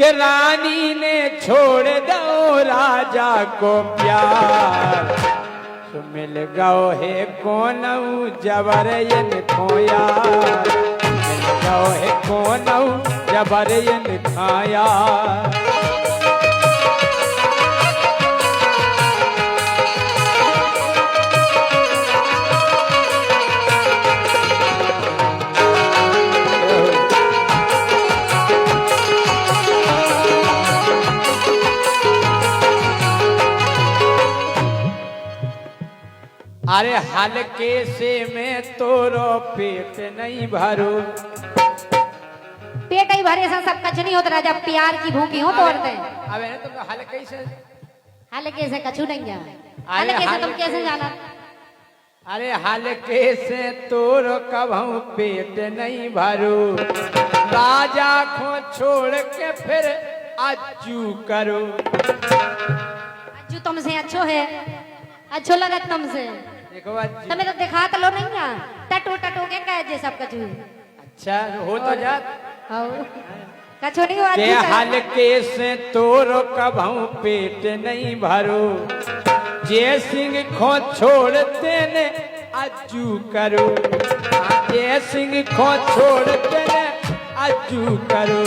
कि रानी ने छोड़ दो राजा को प्यार, तो मिल गओ है कौन जबर यन खोया, मिल गओ है कौन जबर यन खाया। अरे हल्के से मैं तोरो पेट नहीं भरू, पेट ही भरे से सब कुछ नहीं होता राजा, प्यार की भूखी हो तोड़ते हैं। अब है तुम हल्के से, हल्के से कछु नहीं जाना, हल्के से तुम कैसे जाना? अरे हल्के से तोरो कभू पेट नहीं भरू, राजा को छोड़ के फिर अज्जू करो। अज्जू तुमसे अच्छो है, अच्छो लगा तुमसे। देखो तुम्हें तो दिखा तो लो नहीं ना, टटो टटो के कह जे सब कछु। अच्छा हो तो जात कछु नहीं हुआ। के हल्के से तोरो कभू पेट नहीं भरो, जे सिंह को छोड़ते ने अज्जू करो, जे सिंह को छोड़ते ने अज्जू करो।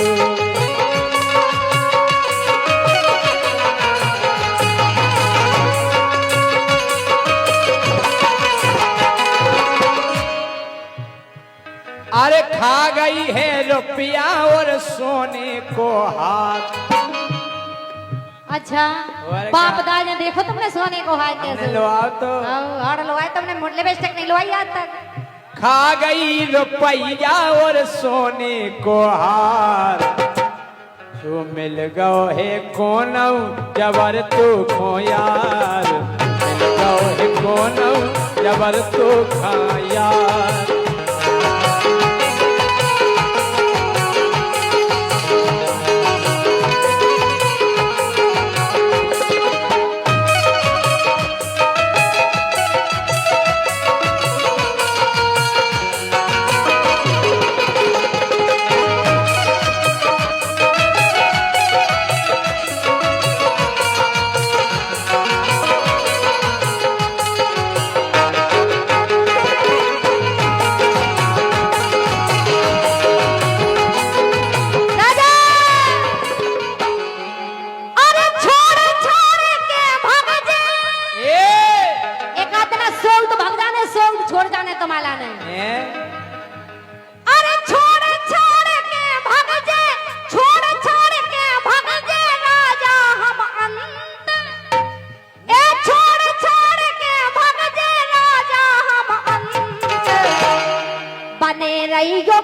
अरे खा गई है रुपया और सोने को हाथ। अच्छा बाप दादा देखो तुमने सोने को हाथ कैसे लो आओ तो और लो आए तुमने मुरले बेच तक नहीं लो आई आज तक। खा गई रुपया और सोने को हार, जो मिल गओ है कौन जबर तू खो यार, मिल गओ है कौन जबर तू खा यार।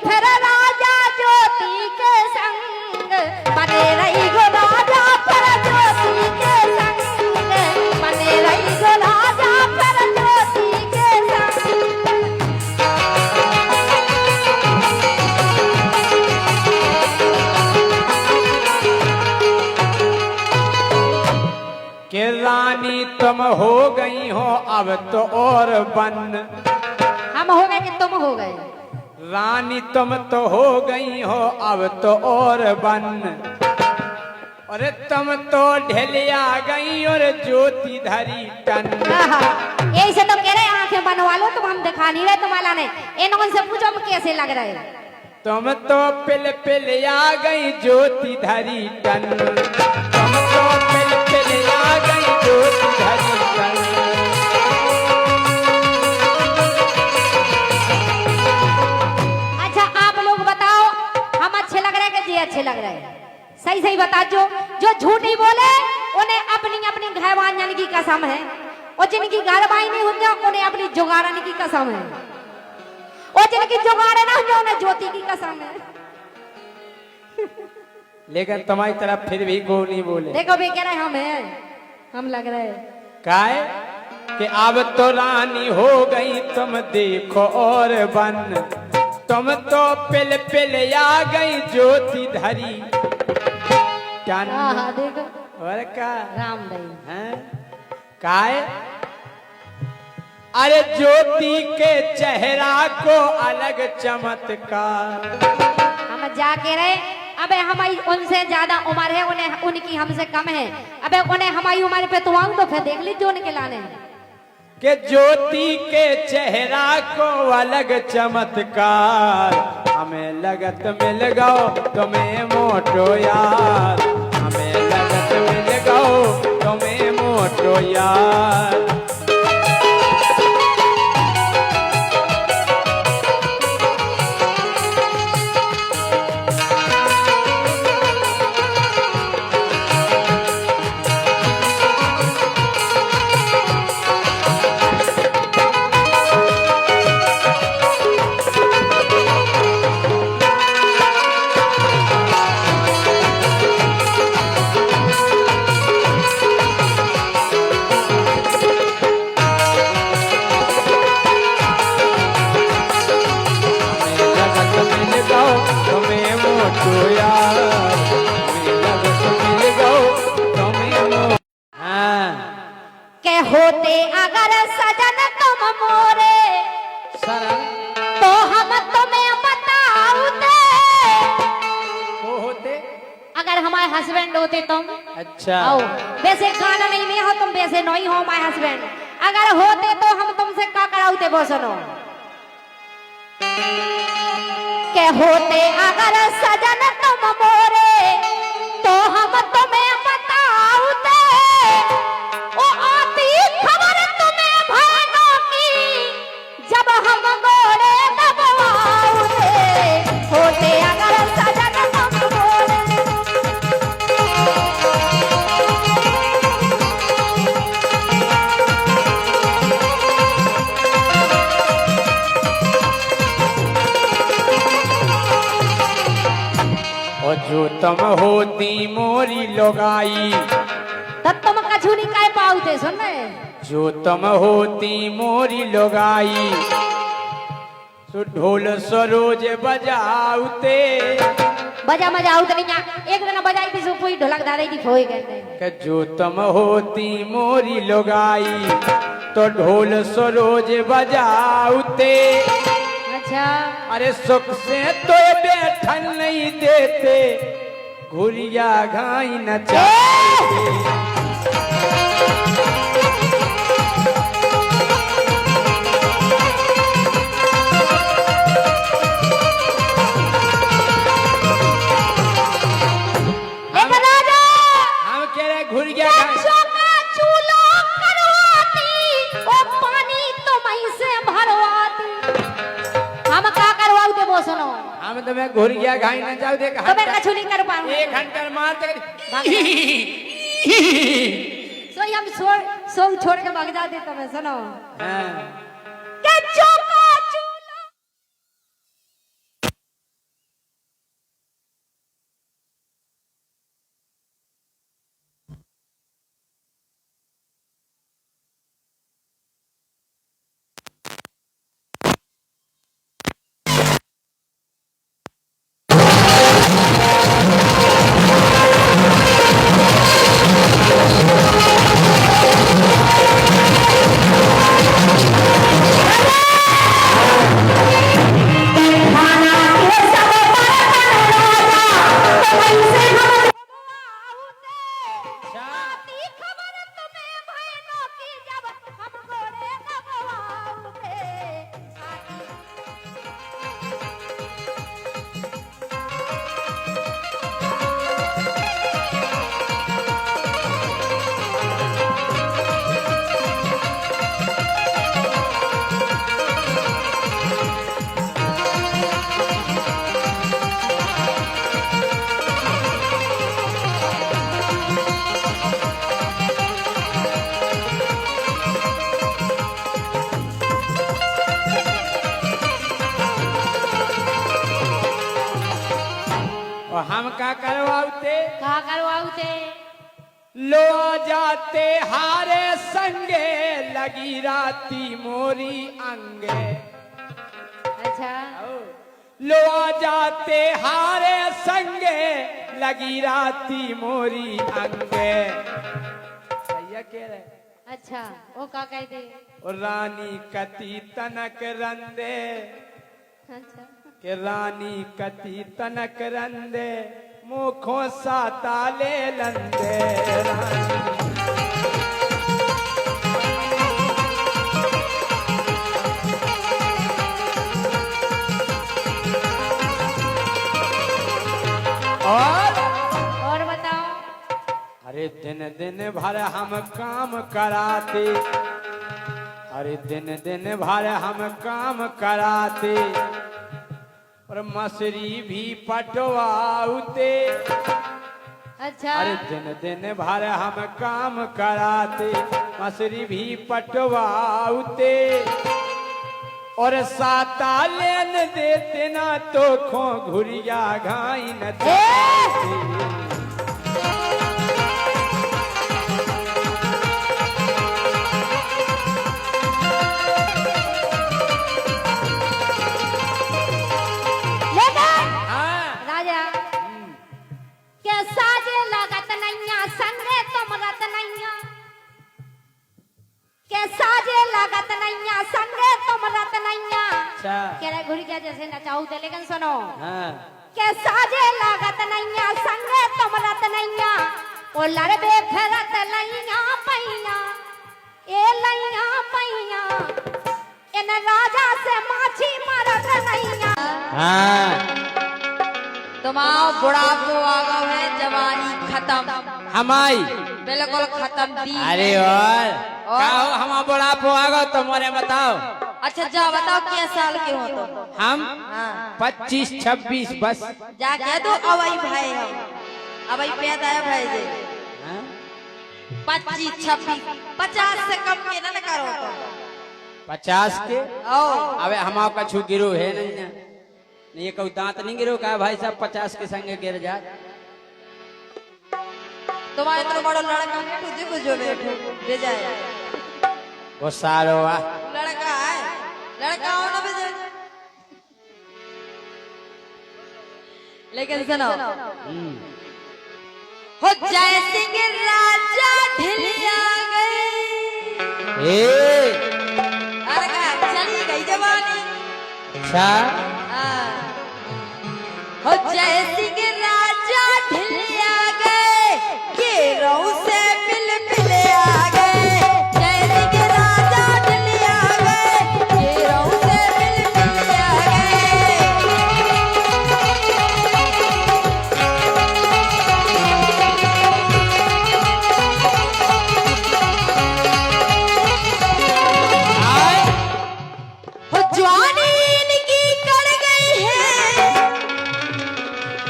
फिर राजा ज्योति के संग बने रही गो, राजा फिर ज्योति के संग बने रही गो, राजा फिर ज्योति के संग। कि रानी तुम हो गई हो अब तो और बन, हम हो गए कि तुम हो गए? रानी तुम तो हो गई हो अब तो और बन, अरे तुम तो ढलिया गई और ज्योति धरी टन। यही से तो कह रहे आंखें बनवा लो, तुम हम दिखा नहीं रहे तुम्हारा ने। इन से पूछो हम कैसे लग रहे? तुम तो पिल पिल आ गई ज्योति धरी टन, तुम तो पिल पिल आ गई ज्योति धरी टन। अच्छे लग रहे हैं, सही सही बता। जो झूठी बोले उन्हें अपनी अपनी घरवान की कसम है, और जिनकी घरवाई नहीं होती उन्हें अपनी जुगाड़न की कसम है, और जिनकी जुगाड़े ना हो उन्हें ज्योति की कसम है। लेकिन तुम्हारी तरफ फिर भी को नहीं बोले। देखो भी कह रहे हम लग रहे काहे कि अब तो रानी हो गई तुम देखो और बन, तुम तो पिल पिल आ गई ज्योति धरी टन। देखो और का राम दई हैं काहे? अरे ज्योति के चेहरा को अलग चमत्कार। हम जाके रहे अबे हमारी उनसे ज्यादा उम्र है, उन्हें उनकी हमसे कम है। अबे उन्हें हमारी उम्र पे तो आऊं तो फिर देख लीजिए उनके लाने के ज्योति के चेहरा को अलग चमत्कार, हमें लगत मिल गओ तुम्हें मोटो यार, हमें लगत मिल गओ तुम्हें मोटो यार। के होते अगर सजन तुम मोरे तो हम तुम्हें बताऊते। होते अगर हमारे हस्बैंड होते तुम, अच्छा आओ वैसे गाना नहीं में हो तुम, वैसे नहीं हो माय हस्बैंड, अगर होते तो हम तुमसे का कराऊते वो सुनो। के होते अगर सजन तुम मोरे तो हम तुम्हें बताऊते। ओ आती खबर तुम्हें भानों की जब हम गोड़े दबाऊते। होते अगर सजन तुम मोरे और जो तुम होती मोरी लोगाई, तब तुम कछु नहीं कह पाऊते। सुन रहे जो तुम होती मोरी लोगाई, सो ढोल सरोज बजाऊते। बजा मजा आउत नहीं आ। एक दिन बजाई थी सो कोई ढोलक दादा की खोई गए। के जो तुम होती मोरी लोगाई, तो ढोल सरोज बजाऊते। अच्छा अरे सुख से तो बैठन नहीं देते, घुरिया घाई नचाते। हम कह रहे घुरिया घाई चूल्हा करवाती ओ पानी तो मई से भरवाती। हम का करवाऊते वो सुनो। हम तुम्हें घुरिया घाई न जाऊ दे। तो मैं कछु नहीं कर पाऊंगा। एक घंटा मारते सो हम छोड़ के भाग जाते। तो मैं सुनो हाँ। के चौका चूल्हा हम का करवाते, का करवाऊते। लो जाते हारे संगे, लगी राती मोरी अंगे। अच्छा लो जाते हारे संगे, लगी राती मोरी अंगे। सैया कह रहे। अच्छा वो का कहते। और रानी कति तनक रंदे, अच्छा के रानी कति तनक रंदे, मुखों साता ले लंदे रानी। और बताओ। अरे दिन दिन भर हम काम कराते, अरे दिन दिन भर हम काम कराते और मछली भी पटवाते। अच्छा। अरे दिन दिन भर हम काम कराते, मछली भी पटवाते और साता लेन देते ना तो खो घुरिया घाई न देते। राजा कैसा जे लागत नैया संगे तुम रत नैया, कैसा जे लागत नैया संगे तुम रत नैया। अच्छा। कह रहे घुरी क्या जैसे नचाऊ थे, लेकिन सुनो। हाँ। कैसा जे लागत नैया संगे तुम रत नैया, ओ लड़बे फेरत लैया पैया, ए लैया पैया, इन राजा से माछी मारत नैया। हाँ। तुम आओ बुढ़ापो आ गओ है, जवानी खत्म, हमारी बिल्कुल खत्म दी। अरे और क्या हो हम बुढ़ापो आ गो तुम्हारे बताओ। अच्छा जा बताओ क्या साल के हो तुम? हम हाँ। 25-26 बस। जा कह दो अवई भाई हम, अवई पैदा है भाई जे। हाँ? 25-26 50 से कम के न करो तुम। 50 के ओ अबे हमारा कछु गिरो है नहीं ना, ये कहू दांत नहीं गिरो का भाई साहब 50 के संगे गिर जा। तुम्हारे तो बड़ो लड़का तुझे को जो बैठो दे जाए वो सारो वा लड़का है, लड़का हो ना भेजे। लेकिन सुनो हो जय सिंह राजा ढिलिया गए। ए अरे का चली गई जवानी। अच्छा। हो जय सिंह राजा ढिलिया गए, ये रहू से मिल मिले आ गए। जय सिंह राजा ढिलिया गए, ये रहू से मिल मिले आ गए। हो जवानी इनकी कड़ गई है,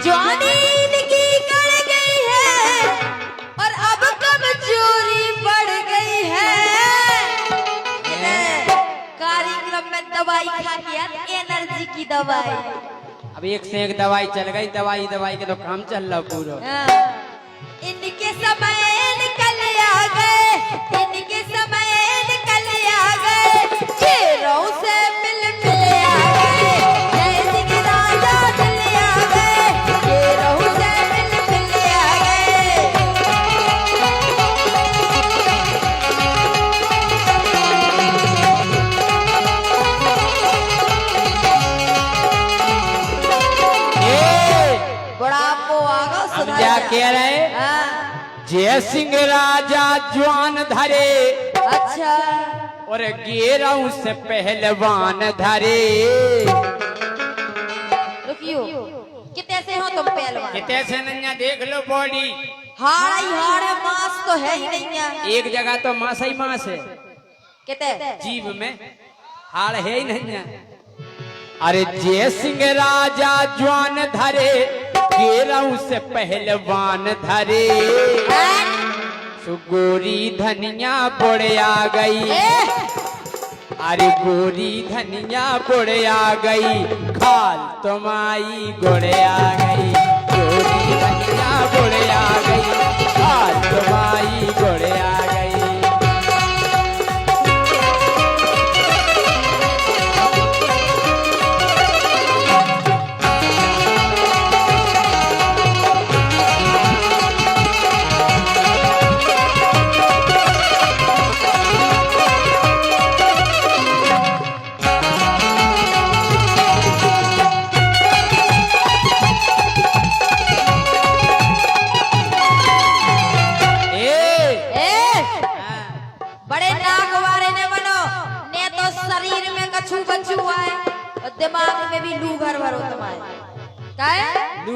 जवानी इनकी कड़ गई है और अब कमजोरी बढ़ गई है। कार्यक्रम में दवाई खा लिया, एनर्जी की दवाई। अब एक से एक दवाई चल गई, दवाई दवाई के तो काम चल रहा पूरा। इनके समय निकल आ गए, इनके समय निकल आ गए, चेहरों से मिल मिल आ गए। जय सिंह राजा मिल आ गए, चेहरों से मिल मिल आ गए। बुढ़ापो आ गो हम सुधर क्या जा। कह रहे, हाँ, जय सिंह राजा जवान धरे अच्छा और गेराऊ से पहलवान धरे। रुकियो, कितने से हो तुम पहलवान? कितने से नैया देख लो बॉडी, हाड़ ही हाड़ है, मांस तो है ही नहीं है। एक जगह तो मांस ही मांस है, कितने जीव में हाड़ है ही नहीं है। अरे जय सिंह राजा जवान धरे, गेराऊ से पहलवान धरे। गोरी धनिया बुढ़ आ गई, अरे गोरी धनिया बुढ़ आ गई, खाल तुम्हारी गुड़ आ गई। गोरी धनिया बुढ़ आ गई, खाल तुम्हारी गुड़ आ गई।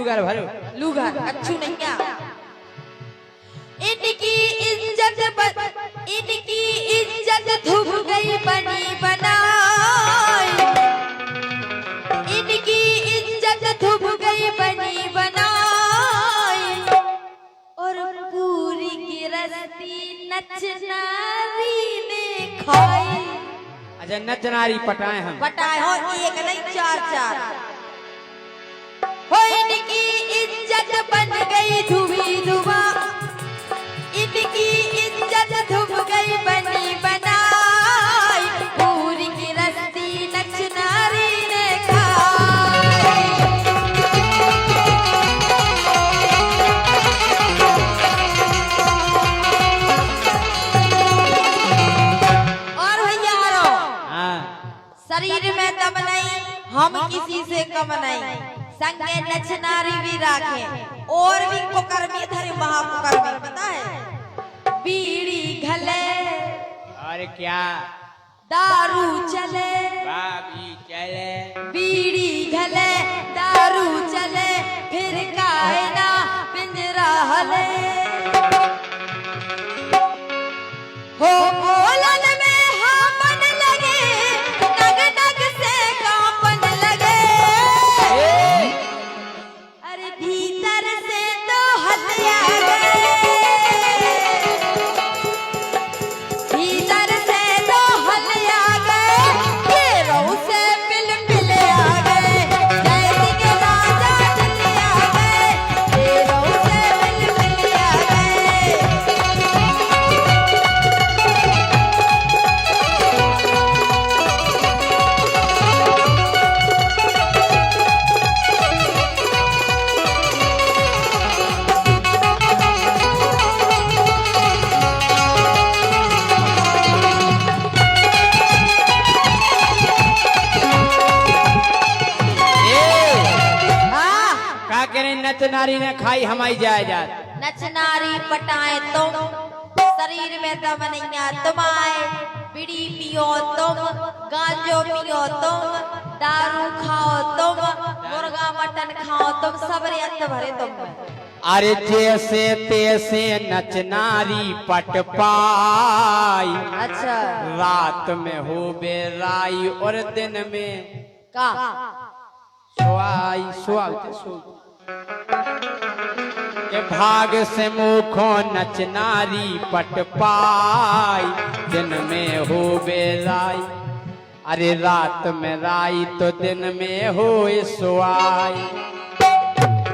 लूगर भरो लूगर अच्छू नहीं क्या इनकी इज्जत धुप गई बनी बनाई इनकी इज्जत धुप गई बनी बनाई और पूरी गिरस्ती नचनारी ने खाई अच्छा नचनारी पटाए हम पटाए हो एक नहीं चार चार हो इनकी इज्जत बन गई धुबी धुबा इनकी इज्जत धुब गई बनी बनाई पूरी की रस्ती नचनारी ने खाई और भैया हाँ शरीर में दम नहीं हम किसी से कम नहीं संगे नचनारी भी राखे और भी कुकर्मी धरे महाकुकर्मी पता है बीड़ी घले और क्या दारू चले भाभी चले बीड़ी घले दारू चले फिर काहे ना पिंजरा हले हो बोलन में हामन लगे नग नग से कांपन लगे अरे भीतर से तो हत्या गए भीतर से तो हत्या गए ये रो से पिल पिल आ गए जैसे के राजा चले आ गए ये रो से पिल पिल आ गए का करे नचनारी ने खाई हमारी जायदाद नचनारी पटाए तुम शरीर में दम नहीं आ तुम आए बीड़ी पियो तुम गांजो पियो तुम दारू खाओ तुम मुर्गा मटन खाओ तुम सब रेत भरे तुम अरे जैसे तैसे नचनारी पट पाई अच्छा रात में हो बेराई और दिन में का सोआई सोआते सो के भाग से मुखो नचनारी पट पाई दिन में हो बेराई अरे रात में राई तो दिन में हो सोआई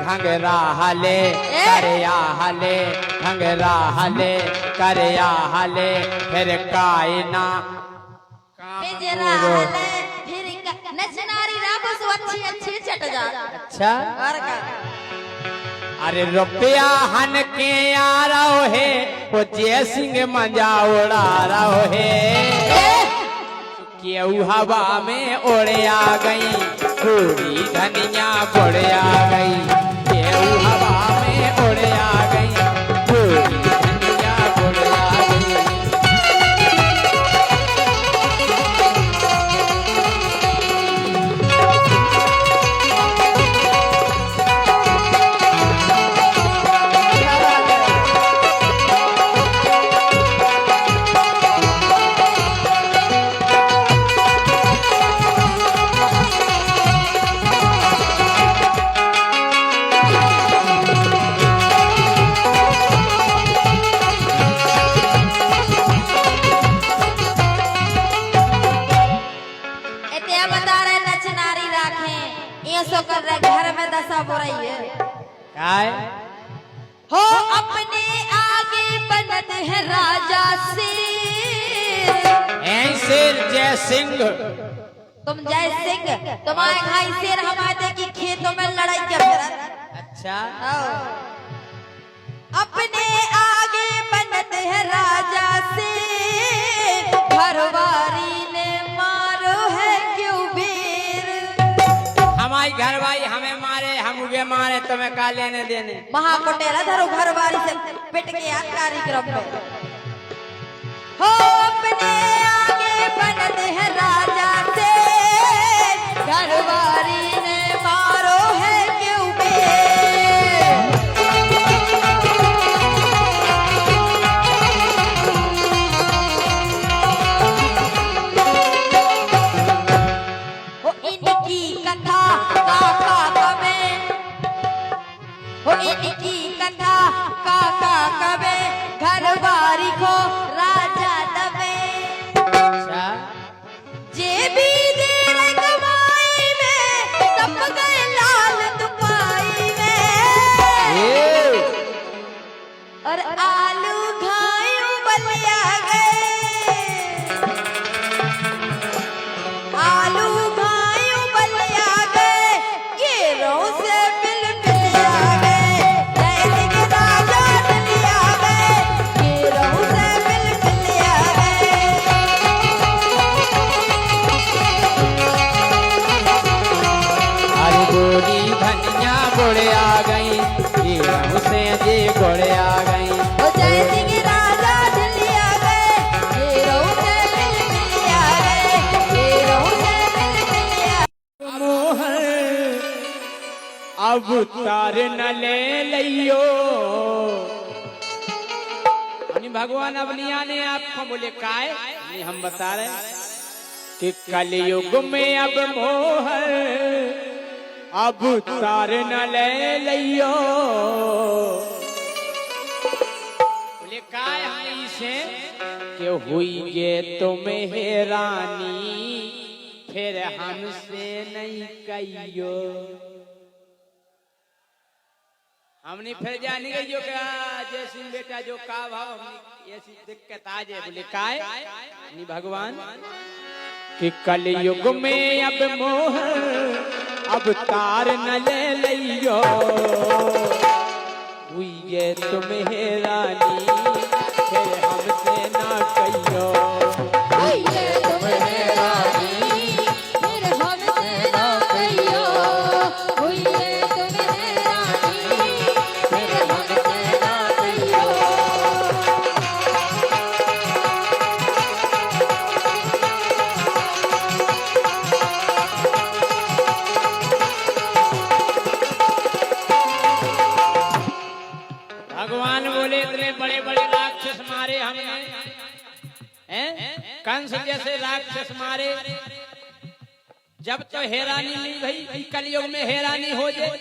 घंगरा हले करया हले घंगरा हले करया हले फिर कायना पिंजरा हले फिर नचनारी राखो सो अच्छी अच्छी चट जा अच्छा और का अरे रुपया हन के आ रहो है वो जय सिंह मजा उड़ा रहो है केहू हवा में उड़े आ गई पूरी धनिया बुढ़ आ गई केहू हवा में उड़े आ गई पूरी धनिया बुढ़ आ गई सो कर रहे घर में दशा हो रही है काय हो अपने आगे बनत है राजा शेर शेर जय सिंह तुम जय सिंह तुम्हारे भाई शेर हमारे की खेतों में लड़ाई क्या फिर अच्छा अपने आगे बनत है राजा शेर घरवारी ने मारो है क्यों बेर हमारी घरवाई हमें मारे हम उगे मारे तुम्हें का लेने देने महाकोटेरा धरो घरवारी से पिट के याद कार्यक्रम में हो अपने आगे बनत है राजा शेर घरवारी ने मारो है क्यों बेर जी घोड़े आ गई। ओ जय सिंह राजा दिल्ली आ गए, ये रहू से मिल आ गए, ये रहू से मिल आ मोहर अब तार न ले लियो। भगवान अब नहीं आने आपको बोले काय नहीं, हम बता रहे कि कलयुग में अब मोहर अब तार न ले लियो। बोले काय हम से कि हुई गे तुम्हें रानी फिर हमसे नहीं कहियो। हमने फिर जाने गई जो क्या जैसी बेटा जो का भाव हमने ऐसी दिक्कत आ जाए। बोले काय नहीं भगवान कि कलयुग में अब मोह अब तार न ले लियो। हुई ये तुम्हें रानी फिर हमसे ना कहियो। हुई ये तुम्हें रानी फिर हमसे ना कहियो। हुई ये तुम्हें रानी फिर हमसे ना कहियो। भगवान बोले इतने बड़े बड़े राक्षस मारे हमने हैं, कंस जैसे राक्षस मारे, जब तो हैरानी नहीं भाई कलयुग में हैरानी हो जाए।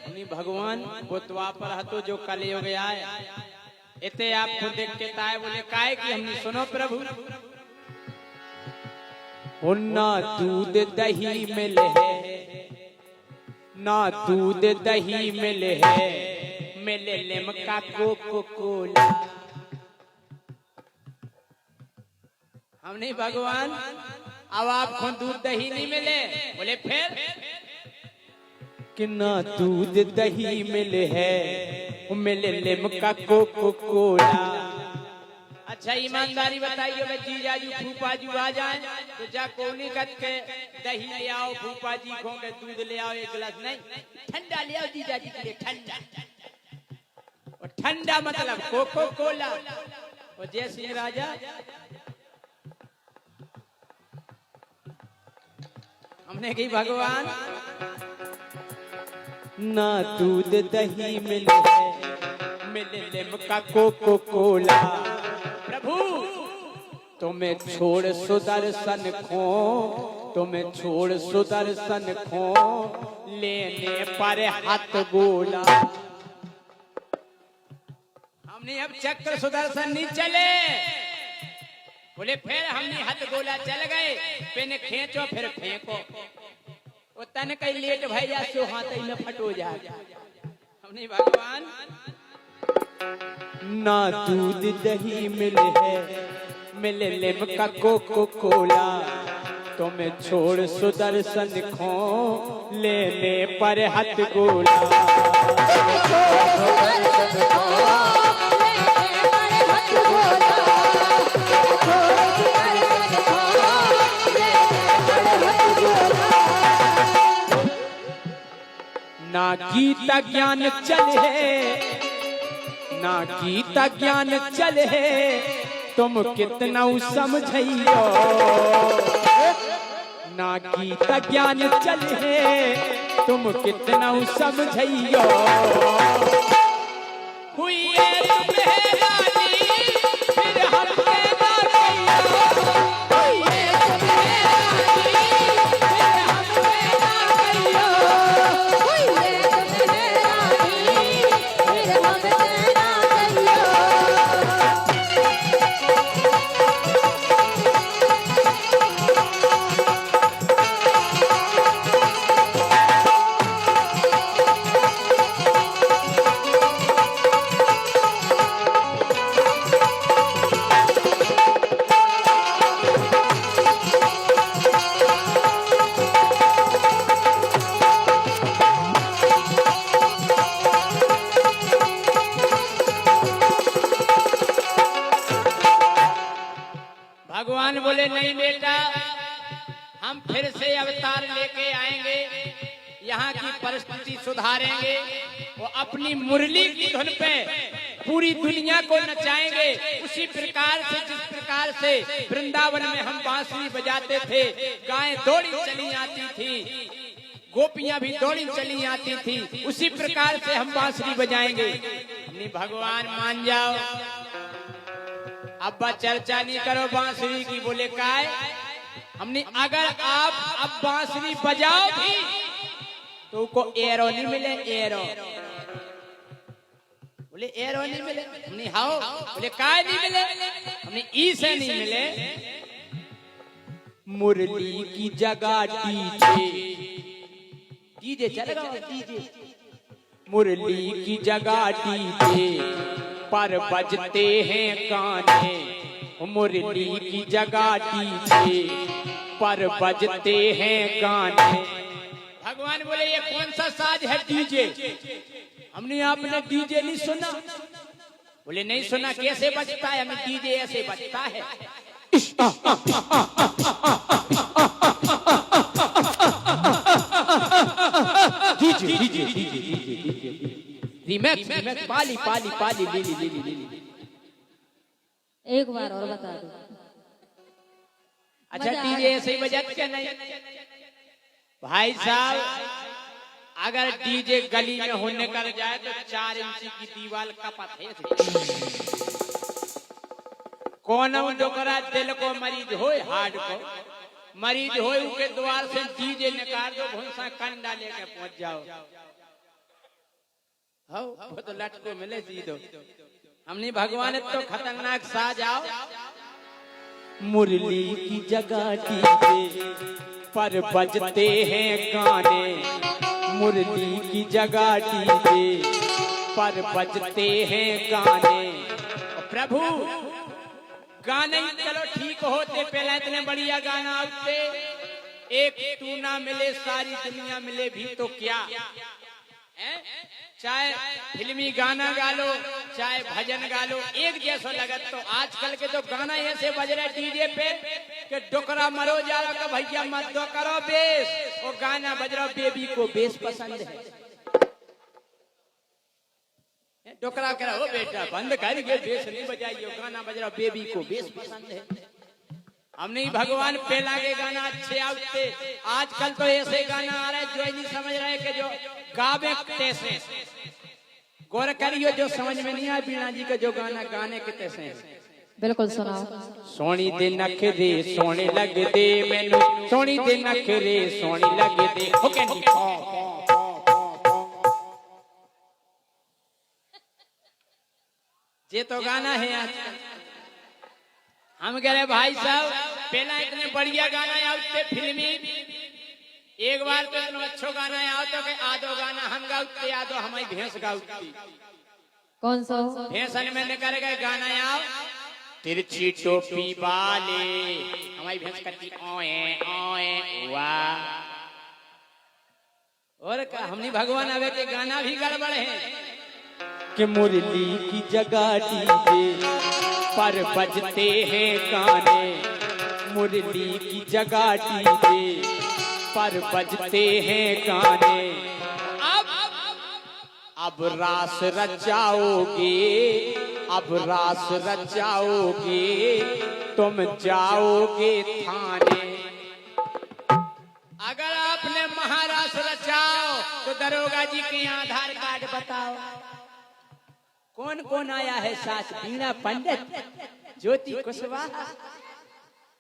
नहीं भगवान वो द्वापर हतो जो कलयुग आए इतने आपको देख के ताए। बोले काय कि हमने सुनो प्रभु ना दूध दही मिले है, ना दूध दही मिले है, मिले लिमका कोको कोला। हमने भगवान अब आपको दूध दही नहीं मिले। बोले फिर कि ना दूध दही मिले है, मिले लिमका कोको कोला। अच्छा ईमानदारी बताइए वे जीजाजी फूफाजी आ जाए तो जा कोनी कट के दही ले आओ, फूफाजी को के दूध ले आओ एक गिलास, नहीं ठंडा ले आओ जीजाजी के लिए ठंडा। और ठंडा मतलब कोको कोला। और जय सिंह राजा हमने कही भगवान ना दूध दही मिले मिले लिमका कोको कोला। प्रभु तुम्हें छोड़ सुदर्शन खो, तुम्हें छोड़ सुदर्शन खो, लेने पर हाथ बोला। हमने अब चक्र सुदर्शन नहीं चले। बोले फिर हमने हाथ गोला चल गए, पेन खींचो फिर फेंको, वो तन कई लेट भाई जा सो हाथ में फटो जा। हमने भगवान ना दूध दही मिले है, मिले लिमका कोको कोला। तुम्हें छोड़ सुदर्शन खो, लेने पर हाथ गोला। ना गीता ज्ञान चले, ना गीता ज्ञान चले, तुम कितना समझियो। ना गीता ज्ञान चले, तुम कितना समझियो। हुई है तुम्हें रानी फिर हमसे ना कहियो। हुई है तुम्हें रानी फिर हमसे ना कहियो। हुई है तुम्हें रानी फिर हमसे ना कहियो। भगवान बोले नहीं बेटा, हम फिर से अवतार लेके आएंगे, यहाँ की परिस्थिति सुधारेंगे, वो अपनी मुरली की धुन पे पूरी दुनिया को नचाएंगे। उसी प्रकार से जिस प्रकार से वृंदावन में हम बांसुरी बजाते थे, गायें दौड़ी चली आती थी, गोपियां भी दौड़ी चली आती थी, उसी प्रकार से हम बांसुरी बजाएंगे। नहीं भगवान मान जाओ, अब्बा चर्चा नहीं करो बांसुरी की। बोले काय हमने अगर आप अब बांसुरी बजाओ भी तो को एरो नहीं मिले, एरो। बोले एरो नहीं मिले, हमने हाओ। बोले काय नहीं मिले, हमने ई से नहीं मिले। मुरली की जगह डीजे, डीजे चलेगा, डीजे। मुरली की जगह डीजे पर बजते हैं गाने, मुरली की जगह डीजे पर बजते हैं गाने। भगवान बोले ये कौन सा साज है डीजे? हमने आपने डीजे नहीं सुना? बोले नहीं सुना, कैसे बजता है? हमें डीजे ऐसे बजता है। DJ DJ DJ remix remix पाली पाली पाली लीली लीली लीली। एक बार और बता दो। अच्छा डीजे ऐसे ही बजाते क्या? नहीं भाई साहब, अगर डीजे गली में होने कर जाए तो 4 इंची की दीवार का पत्थर कौन डोकरा दिल को मरीज हो, हार्ट को मरीज हो, उनके द्वार से डीजे निकाल दो, भूसा कंडा लेके पहुंच जाओ। वो तो लटको मिले सीधो। हमने भगवान तो खतरनाक साजाओ। मुरली की जगह डीजे पर बजते हैं गाने, मुरली की जगह डीजे पर बजते हैं गाने। प्रभु गाने चलो ठीक होते, पहले इतने बढ़िया गाना आते, एक तू ना मिले सारी दुनिया मिले भी तो क्या है? चाहे फिल्मी गाना गा लो, चाहे भजन गा लो, एक जैसा लगत। तो आजकल के तो गाना ऐसे बज रहे डीजे पे कि डोकरा मरो जा रहा का भैया मत दो करो बेस। वो गाना बज रहा, बेबी को बेस पसंद है, डोकरा कह रहा हो बेटा बंद करिए, बेस नहीं बजाइए, गाना बज रहा बेबी को बेस पसंद है। हमने भगवान पहला के गाना अच्छे आते, आजकल तो ऐसे गाना आ रहे जो नहीं समझ रहे कि जो गावे कैसे। गौर करियो, जो समझ में नहीं आया बीणा जी का जो गाना गाने के तैसे। बिल्कुल सुनाओ। सोनी दे नखरे सोने लग दे मैनू, सोनी दे नखरे सोनी लग दे। हो कैंडी ये तो गाना है आजकल। हम कह रहे भाई साहब पहला इतने बढ़िया गाना आते फिल्मी, एक बार तो इतना अच्छा गाना आओ तो के आधो गाना हम गाते, आधो हमारी भैंस गाती। कौन सा? भैंसन में निकल गए गाना आओ, तिरछी टोपी वाले हमारी भैंस करती ओए ओए वाह। और का हमने भगवान आवे के गाना भी गड़बड़ है कि मुरली की जगह डीजे पर बजते हैं गाने, मुरली की जगह डीजे पर बजते हैं गाने। अब रास रचाओगे, अब रास रचाओगे, तुम जाओगे थाने। अगर आपने महारास रचाओ तो दरोगा जी के आधार कार्ड बताओ। कौन कौन आया है साथ? बीणा पंडित, ज्योति कुशवाहा।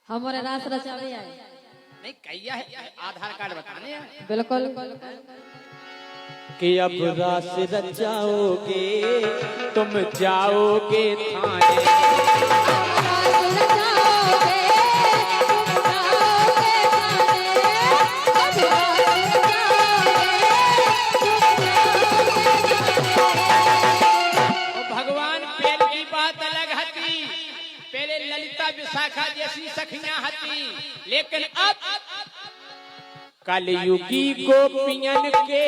हमारे रास रचावे आए नहीं कैया है, आधार कार्ड बताने हैं। बिल्कुल। कि अब रास रचाओगे तुम जाओगे थाने। भगवान पहले की बात अलग हती, पहले ललिता विशाखा जैसी सखियां हती, लेकिन अब कलयुगी गोपियन के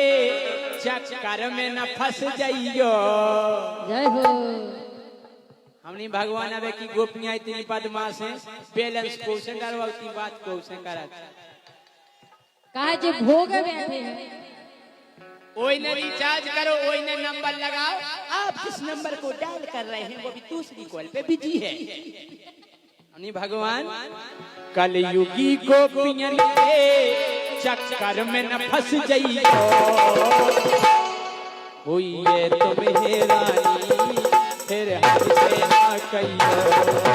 चक्कर में न फंस जाइयो। जय हो। हमने भगवान अबे की गोपियां इतनी बदमाश हैं, बैलेंस को से करवाती बात को से करा कहा जो भोग बैठे हैं ओई ने रिचार्ज करो, ओई ने नंबर लगाओ। आप जिस नंबर को डायल कर रहे हैं वो भी दूसरी कॉल पे बिजी है। नहीं भगवान कलयुगी गोपियन के चक्कर में न फंस जाइयो, हुई ये तुम्हें रानी फिर हमसे ना कहियो।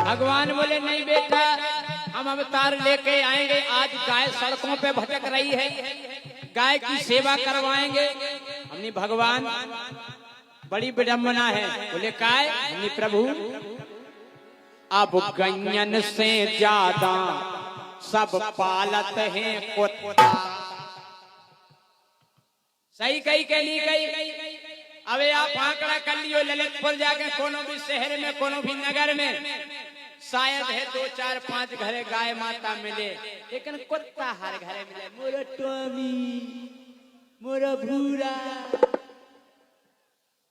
भगवान बोले नहीं बेटा, हम अवतार लेके आएंगे। आज गाय सड़कों पे भटक रही है, गाय की सेवा करवाएंगे। हमने भगवान बड़ी विडंबना है। बोले काय? हमने प्रभु अब गैयन से ज्यादा सब पालत हैं कुत्ता। सही कही कहनी कही। अबे आप आंकड़ा कर लियो, ललितपुर जाके कोनो भी शहर में, कोनो भी नगर में शायद है 2 4 5 घरे गाय माता मिले, लेकिन कुत्ता हर घरे मिले। मोरा टॉमी, मोरा भूरा।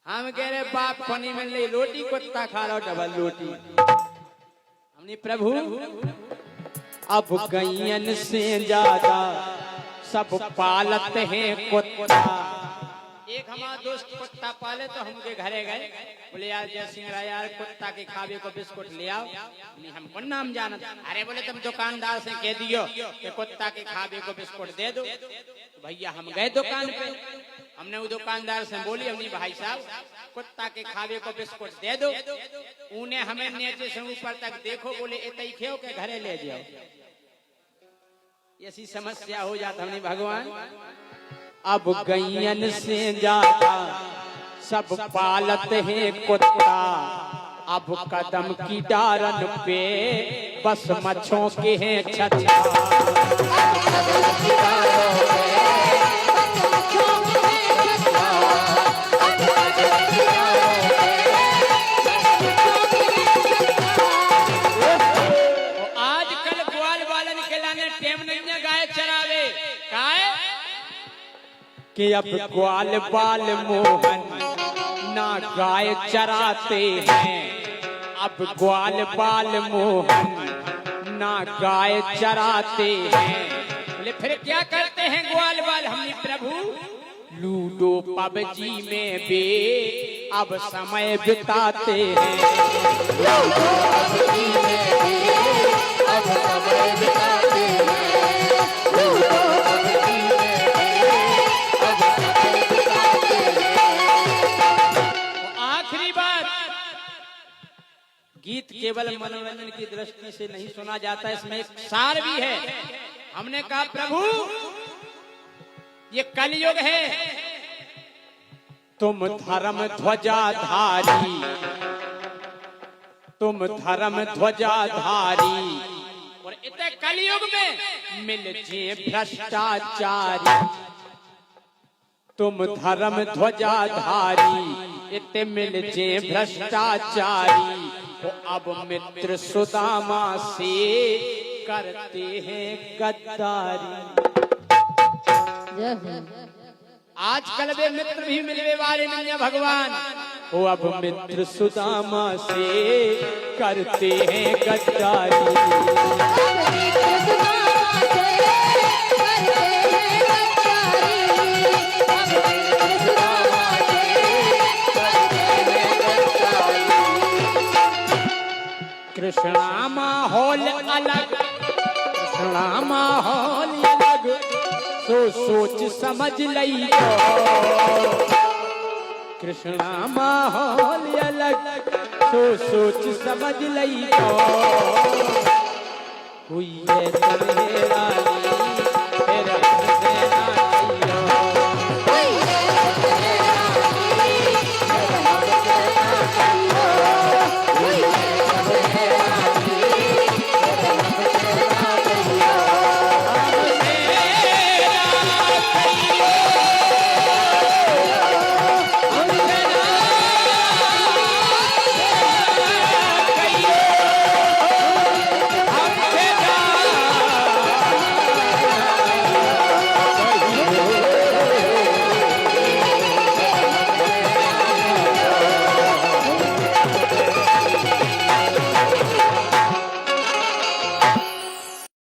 हम कह रहे बाप पानी में ले रोटी, कुत्ता खा रहा डबल रोटी। हमने प्रभु अब गैयन से ज्यादा सब पालत हैं कुत्ता। एक हमारा दोस्त कुत्ता पाले तो हम के घरे गए। बोले यार जय सिंह राय यार कुत्ता के खावे को बिस्कुट ले आओ। नहीं हमको नाम जाना। अरे बोले तुम दुकानदार से कह दियो कि कुत्ता के खावे को बिस्कुट दे दो। तो भैया हम गए दुकान पे, हमने वो दुकानदार से बोली हमने भाई साहब कुत्ता के खावे को बिस्कुट दे दो। उन्हें हमें नीचे से ऊपर तक देखो, बोले इतने खेओ के घरे ले जाओ। ऐसी समस्या हो जाता। हमने भगवान अब गैयन से ज्यादा सब पालत हैं कुत्ता। अब कदम की डारन पे बस मच्छों के हैं छत्ता। आजकल ग्वाल वालन के लाने टेम नहीं है गाय चरावे काय कि अब ग्वाल बाल मोहन ना गाय चराते हैं। अब ग्वाल बाल मोहन ना गाय चराते हैं। बोले फिर क्या करते हैं ग्वाल बाल? हमने प्रभु लूडो पबजी में भी अब समय बिताते हैं। लूडो पबजी में भी अब समय बिताते हैं। लूडो गीत केवल मनोरंजन की दृष्टि से नहीं सुना जाता, इसमें एक सार भी है। हमने कहा प्रभु ये कलयुग है, तुम धर्म ध्वजाधारी, तुम धर्म ध्वजाधारी और इतने कलयुग में मिल जे भ्रष्टाचारी। तुम धर्म ध्वजाधारी इतने मिल जे भ्रष्टाचारी। तो अब मित्र सुदामा से करते हैं गद्दारी। आजकल वे मित्र भी मिलने वाले नहीं है भगवान। वो अब मित्र सुदामा से करते हैं गद्दारी। कृष्णा माहौल अलग, कृष्णा माहौल अलग, तो सोच समझ लियो। कृष्णा माहौल अलग, तो सोच समझ लियो। हुई है तेरा